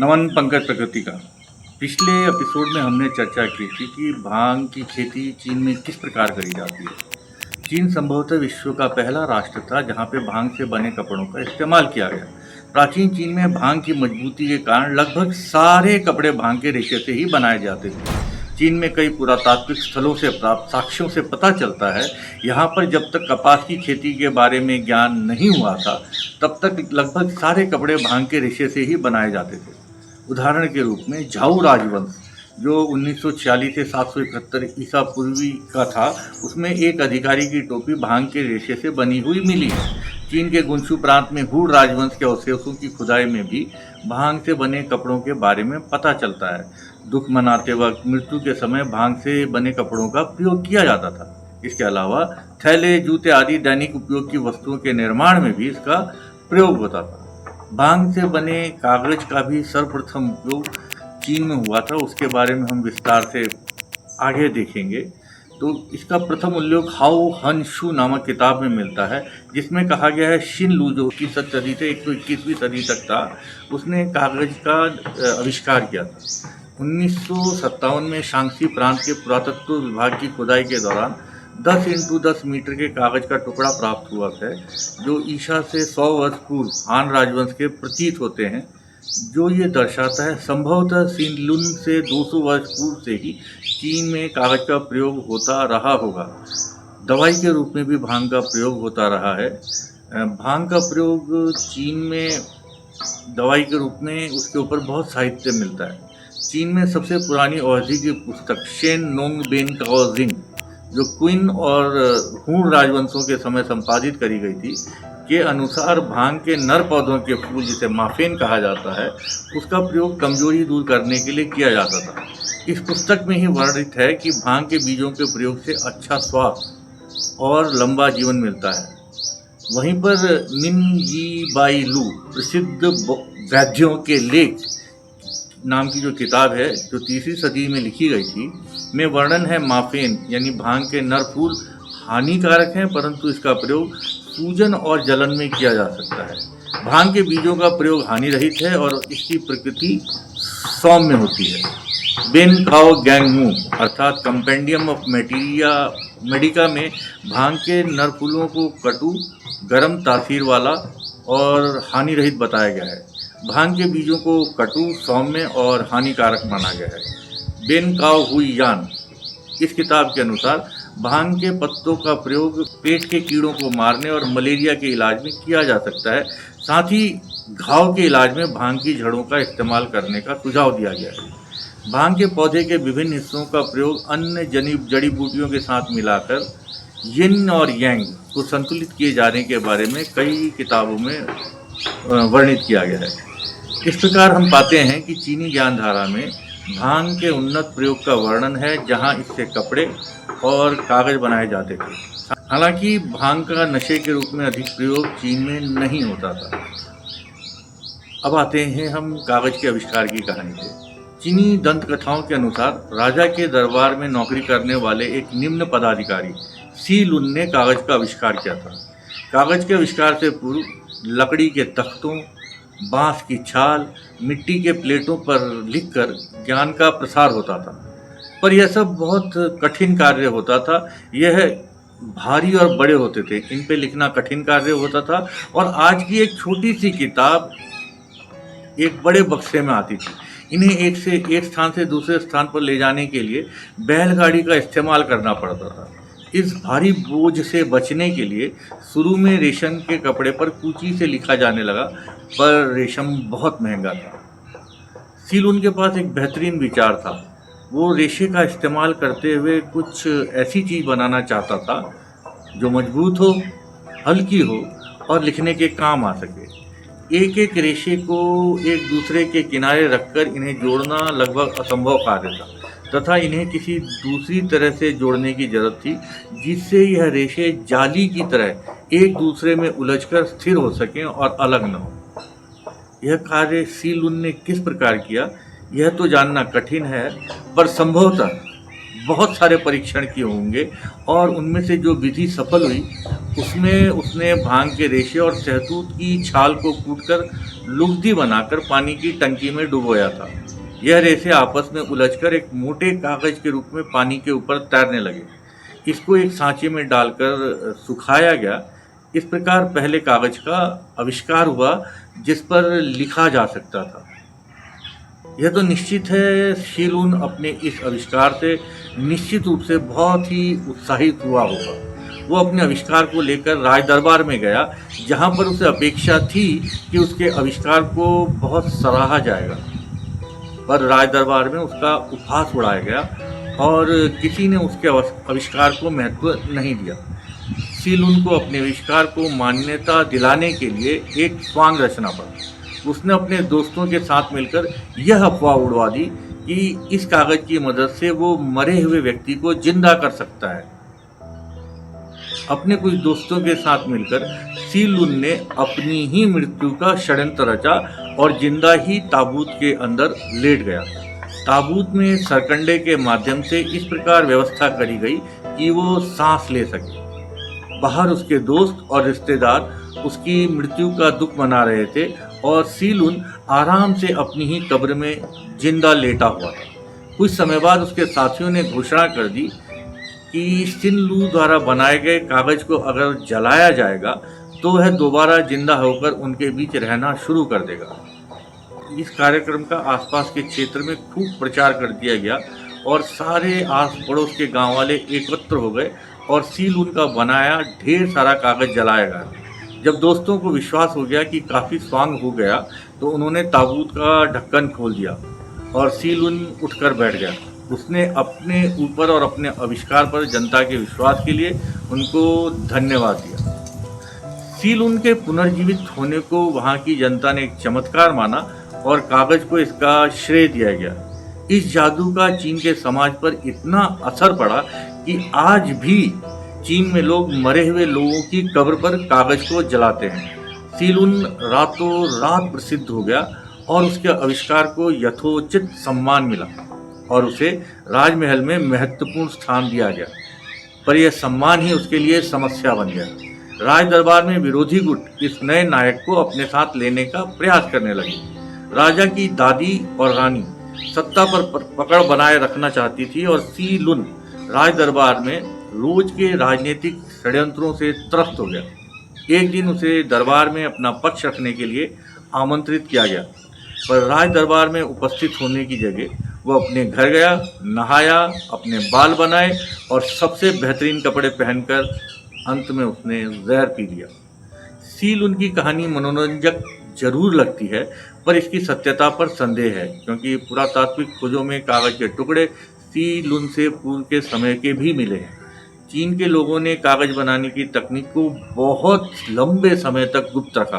नमन पंकज प्रकृति का। पिछले एपिसोड में हमने चर्चा की थी कि भांग की खेती चीन में किस प्रकार करी जाती है। चीन संभवतः विश्व का पहला राष्ट्र था जहां पे भांग से बने कपड़ों का इस्तेमाल किया गया। प्राचीन चीन में भांग की मजबूती के कारण लगभग सारे कपड़े भांग के रेशे से ही बनाए जाते थे। चीन में कई पुरातात्विक स्थलों से प्राप्त साक्ष्यों से पता चलता है यहाँ पर जब तक कपास की खेती के बारे में ज्ञान नहीं हुआ था तब तक लगभग सारे कपड़े भांग के रेशे से ही बनाए जाते थे। उदाहरण के रूप में झाऊ राजवंश जो 1946 से 771 ईसा पूर्वी का था, उसमें एक अधिकारी की टोपी भांग के रेशे से बनी हुई मिली है। चीन के गुनशु प्रांत में हूण राजवंश के अवशेषों की खुदाई में भी भांग से बने कपड़ों के बारे में पता चलता है। दुख मनाते वक्त, मृत्यु के समय भांग से बने कपड़ों का प्रयोग किया जाता था। इसके अलावा थैले, जूते आदि दैनिक उपयोग की वस्तुओं के निर्माण में भी इसका प्रयोग होता था। भांग से बने कागज का भी सर्वप्रथम उपयोग चीन में हुआ था, उसके बारे में हम विस्तार से आगे देखेंगे। तो इसका प्रथम उल्लेख हाओ हन शू नामक किताब में मिलता है, जिसमें कहा गया है शिन लू जो कि 7 सदी से 121वीं सदी तक था, उसने कागज का आविष्कार किया था। 1957 में शांसी प्रांत के पुरातत्व विभाग की खुदाई के दौरान 10 इंटू 10 मीटर के कागज का टुकड़ा प्राप्त हुआ है, जो ईसा से 100 वर्ष पूर्व हान राजवंश के प्रतीत होते हैं, जो ये दर्शाता है संभवतः सिनलुन से 200 वर्ष पूर्व से ही चीन में कागज का प्रयोग होता रहा होगा। दवाई के रूप में भी भांग का प्रयोग होता रहा है। भांग का प्रयोग चीन में दवाई के रूप में उसके ऊपर बहुत साहित्य मिलता है। चीन में सबसे पुरानी अवधि की पुस्तक शेन नोंग बेन काओ जिंग, जो क्विन और हूण राजवंशों के समय संपादित करी गई थी, के अनुसार भांग के नर पौधों के फूल, जिसे माफेन कहा जाता है, उसका प्रयोग कमजोरी दूर करने के लिए किया जाता था। इस पुस्तक में ही वर्णित है कि भांग के बीजों के प्रयोग से अच्छा स्वास्थ्य और लंबा जीवन मिलता है। वहीं पर मिन यी बाई लू प्रसिद्ध वैद्यों के लेख नाम की जो किताब है, जो 3वीं सदी में लिखी गई थी, में वर्णन है माफेन यानी भांग के नर फूल हानिकारक हैं, परंतु इसका प्रयोग सूजन और जलन में किया जा सकता है। भांग के बीजों का प्रयोग हानि रहित है और इसकी प्रकृति सौम्य होती है। बेन काओ गैंग मू अर्थात कंपेंडियम ऑफ मेडिका में भांग के नर फूलों को कटु, गर्म तासीर वाला और हानि रहित बताया गया है। भांग के बीजों को कटु, सौम्य और हानिकारक माना गया है। बेन काओ हुई यान इस किताब के अनुसार भांग के पत्तों का प्रयोग पेट के कीड़ों को मारने और मलेरिया के इलाज में किया जा सकता है। साथ ही घाव के इलाज में भांग की जड़ों का इस्तेमाल करने का सुझाव दिया गया है। भांग के पौधे के विभिन्न हिस्सों का प्रयोग अन्य जड़ी बूटियों के साथ मिलाकर यिन और यांग को संतुलित किए जाने के बारे में कई किताबों में वर्णित किया गया है। इस प्रकार हम पाते हैं कि चीनी ज्ञानधारा में भांग के उन्नत प्रयोग का वर्णन है, जहां इससे कपड़े और कागज बनाए जाते थे। हालांकि भांग का नशे के रूप में अधिक प्रयोग चीन में नहीं होता था। अब आते हैं हम कागज के आविष्कार की कहानी पे। चीनी दंत कथाओं के अनुसार राजा के दरबार में नौकरी करने वाले एक निम्न पदाधिकारी सी लुन ने कागज का आविष्कार किया था। कागज के आविष्कार से पूर्व लकड़ी के तख्तों, बांस की छाल, मिट्टी के प्लेटों पर लिखकर ज्ञान का प्रसार होता था, पर यह सब बहुत कठिन कार्य होता था। यह भारी और बड़े होते थे, इन पे लिखना कठिन कार्य होता था और आज की एक छोटी सी किताब एक बड़े बक्से में आती थी। इन्हें एक स्थान से दूसरे स्थान पर ले जाने के लिए बैलगाड़ी का इस्तेमाल करना पड़ता था। इस भारी बोझ से बचने के लिए शुरू में रेशम के कपड़े पर कूची से लिखा जाने लगा, पर रेशम बहुत महंगा था। सीलुन के पास एक बेहतरीन विचार था। वो रेशे का इस्तेमाल करते हुए कुछ ऐसी चीज़ बनाना चाहता था जो मजबूत हो, हल्की हो और लिखने के काम आ सके। एक एक रेशे को एक दूसरे के किनारे रखकर इन्हें जोड़ना लगभग असंभव कार्य था, तथा इन्हें किसी दूसरी तरह से जोड़ने की जरूरत थी, जिससे यह रेशे जाली की तरह एक दूसरे में उलझकर स्थिर हो सकें और अलग न हो। यह कार्य सी लुन ने किस प्रकार किया, यह तो जानना कठिन है, पर संभवतः बहुत सारे परीक्षण किए होंगे और उनमें से जो विधि सफल हुई उसमें उसने भांग के रेशे और शहतूत की छाल को कूटकर लुगदी बनाकर पानी की टंकी में डुबोया था। यह रेशे आपस में उलझकर एक मोटे कागज के रूप में पानी के ऊपर तैरने लगे। इसको एक सांचे में डालकर सुखाया गया। इस प्रकार पहले कागज का आविष्कार हुआ जिस पर लिखा जा सकता था। यह तो निश्चित है शी लुन अपने इस आविष्कार से निश्चित रूप से बहुत ही उत्साहित हुआ होगा। वो अपने आविष्कार को लेकर राज दरबार में गया, जहाँ पर उसे अपेक्षा थी कि उसके आविष्कार को बहुत सराहा जाएगा। पर राज दरबार में उसका उपहास उड़ाया गया और किसी ने उसके आविष्कार को महत्व नहीं दिया। शी लुन को अपने आविष्कार को मान्यता दिलाने के लिए एक स्वांग रचना पड़ा। उसने अपने दोस्तों के साथ मिलकर यह अफवाह उड़वा दी कि इस कागज की मदद से वो मरे हुए व्यक्ति को जिंदा कर सकता है। अपने कुछ दोस्तों के साथ मिलकर शी लुन ने अपनी ही मृत्यु का षड्यंत्र रचा और जिंदा ही ताबूत के अंदर लेट गया। ताबूत में सरकंडे के माध्यम से इस प्रकार व्यवस्था करी गई कि वो सांस ले सके। बाहर उसके दोस्त और रिश्तेदार उसकी मृत्यु का दुख मना रहे थे और शी लुन आराम से अपनी ही कब्र में जिंदा लेटा हुआ था। कुछ समय बाद उसके साथियों ने घोषणा कर दी कि शिन लू द्वारा बनाए गए कागज को अगर जलाया जाएगा तो वह दोबारा जिंदा होकर उनके बीच रहना शुरू कर देगा। इस कार्यक्रम का आसपास के क्षेत्र में खूब प्रचार कर दिया गया और सारे आस पड़ोस के गांव वाले एकत्र हो गए और शी लुन का बनाया ढेर सारा कागज जलाया गया। जब दोस्तों को विश्वास हो गया कि काफ़ी स्वांग हो गया तो उन्होंने ताबूत का ढक्कन खोल दिया और शी लुन उठकर बैठ गया। उसने अपने ऊपर और अपने आविष्कार पर जनता के विश्वास के लिए उनको धन्यवाद दिया। शी लुन के पुनर्जीवित होने को वहाँ की जनता ने एक चमत्कार माना और कागज को इसका श्रेय दिया गया। इस जादू का चीन के समाज पर इतना असर पड़ा कि आज भी चीन में लोग मरे हुए लोगों की कब्र पर कागज को जलाते हैं। शी लुन रातों रात प्रसिद्ध हो गया और उसके आविष्कार को यथोचित सम्मान मिला और उसे राजमहल में महत्वपूर्ण स्थान दिया गया। पर यह सम्मान ही उसके लिए समस्या बन गया। राज दरबार में विरोधी गुट इस नए नायक को अपने साथ लेने का प्रयास करने लगे। राजा की दादी और रानी सत्ता पर पकड़ बनाए रखना चाहती थी और शी लुन राज दरबार में रोज के राजनीतिक षड्यंत्रों से त्रस्त हो गया। एक दिन उसे दरबार में अपना पक्ष रखने के लिए आमंत्रित किया गया, पर राज दरबार में उपस्थित होने की जगह वो अपने घर गया, नहाया, अपने बाल बनाए और सबसे बेहतरीन कपड़े पहनकर अंत में उसने जहर पी लिया। शी लुन की कहानी मनोरंजक जरूर लगती है, पर इसकी सत्यता पर संदेह है, क्योंकि पुरातात्विक खोजों में कागज के टुकड़े शी लुन से पूर्व के समय के भी मिले हैं। चीन के लोगों ने कागज बनाने की तकनीक को बहुत लंबे समय तक गुप्त रखा,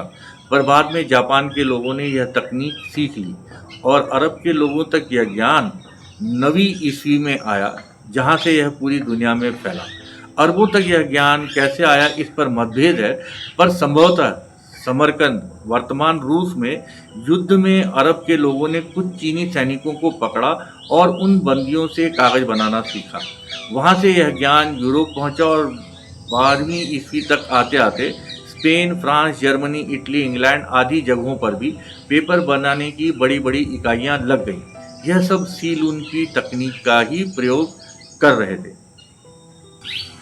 पर बाद में जापान के लोगों ने यह तकनीक सीख ली और अरब के लोगों तक यह ज्ञान 9वीं ईस्वी में आया, जहाँ से यह पूरी दुनिया में फैला। अरबों तक यह ज्ञान कैसे आया इस पर मतभेद है, पर संभवतः समरकंद वर्तमान रूस में युद्ध में अरब के लोगों ने कुछ चीनी सैनिकों को पकड़ा और उन बंदियों से कागज बनाना सीखा। वहाँ से यह ज्ञान यूरोप पहुँचा और 12वीं ईस्वी तक आते आते Spain, France, Germany, Italy, England आदि जगहों पर भी पेपर बनाने की बड़ी बड़ी इकाइयाँ लग गईं। यह सब शी लुन की तकनीक का ही प्रयोग कर रहे थे।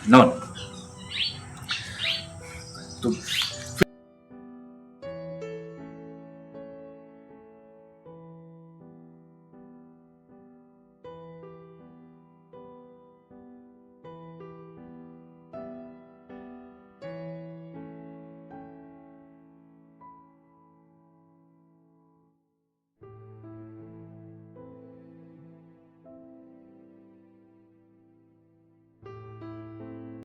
नमन। तो